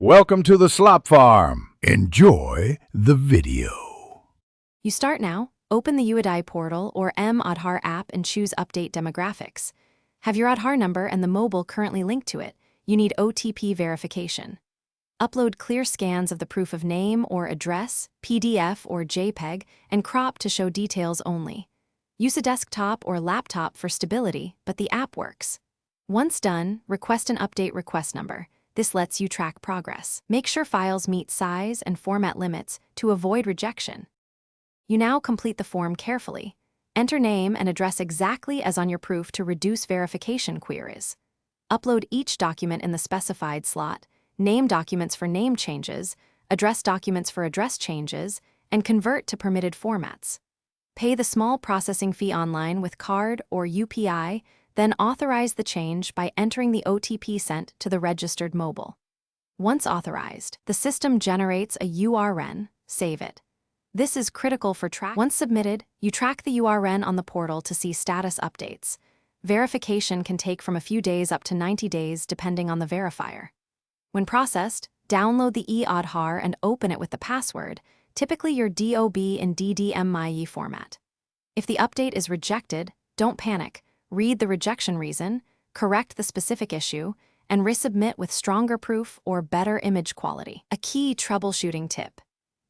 Welcome to the Slop Farm. Enjoy the video. You start now, open the Aadhaar portal or Aadhaar app and choose Update Demographics. Have your Aadhaar number and the mobile currently linked to it. You need OTP verification. Upload clear scans of the proof of name or address, PDF or JPEG, and crop to show details only. Use a desktop or laptop for stability, but the app works. Once done, request an update request number. This lets you track progress. Make sure files meet size and format limits to avoid rejection. You now complete the form carefully. Enter name and address exactly as on your proof to reduce verification queries. Upload each document in the specified slot, name documents for name changes, address documents for address changes, and convert to permitted formats. Pay the small processing fee online with card or UPI, then authorize the change by entering the OTP sent to the registered mobile. Once authorized, the system generates a URN. Save it. This is critical for track. Once submitted, you track the URN on the portal to see status updates. Verification can take from a few days up to 90 days depending on the verifier. When processed, download the Aadhaar and open it with the password, typically your DOB in DDMIE format. If the update is rejected, don't panic. Read the rejection reason, correct the specific issue, and resubmit with stronger proof or better image quality. A key troubleshooting tip.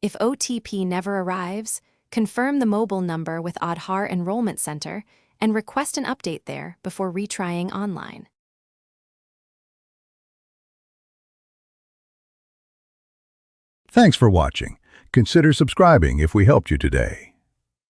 If OTP never arrives, confirm the mobile number with Aadhaar Enrollment Center and request an update there before retrying online. Thanks for watching. Consider subscribing if we helped you today.